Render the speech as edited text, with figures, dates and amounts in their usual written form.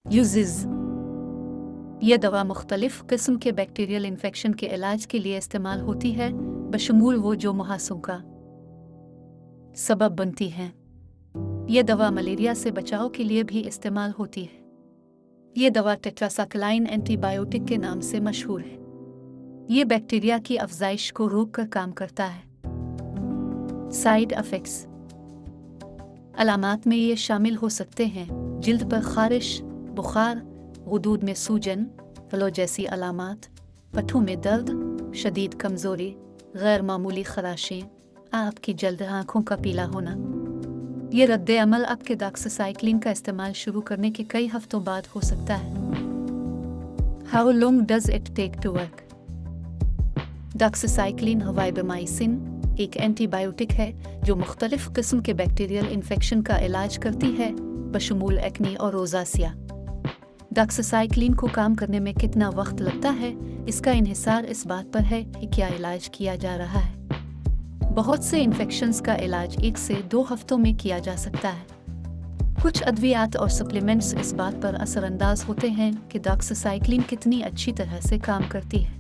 Uses. यह दवा मुख्तलिफ किस्म के बैक्टीरियल इन्फेक्शन के इलाज के लिए इस्तेमाल होती है, बशमूल वो जो मुहासों का सबब बनती हैं। यह दवा मलेरिया से बचाव के लिए भी इस्तेमाल होती है। यह दवा टेट्रासाइक्लाइन एंटीबायोटिक के नाम से मशहूर है। ये बैक्टीरिया की अफजाइश को रोककर काम करता है। Side effects. अलामात में ये शामिल हो सकते हैं: जिल्द पर खारिश, बुखार, गुदूद में सूजन, फ्लो जैसी अलामात, पट्ठों में दर्द, शदीद कमजोरी, गैर मामूली खराशें, आपकी जल्द आँखों का पीला होना। ये रद्द अमल आपके डॉक्सासाइक्लिन का इस्तेमाल शुरू करने के कई हफ्तों बाद हो सकता है। How long does it take to work? Doxycycline हवाइबामाइसिन एक एंटीबायोटिक है जो मुख्तलिफ किस्म के बैक्टीरियल इन्फेक्शन का इलाज करती है, बशमूल एक्ने और रोज़ासिया। डॉक्सासाइक्लिन को काम करने में कितना वक्त लगता है, इसका इन्हिसार इस बात पर है कि क्या इलाज किया जा रहा है। बहुत से इन्फेक्शंस का इलाज 1 से 2 हफ्तों में किया जा सकता है। कुछ अद्वियात और सप्लीमेंट्स इस बात पर असरअंदाज होते हैं कि डॉक्सासाइक्लिन कितनी अच्छी तरह से काम करती है।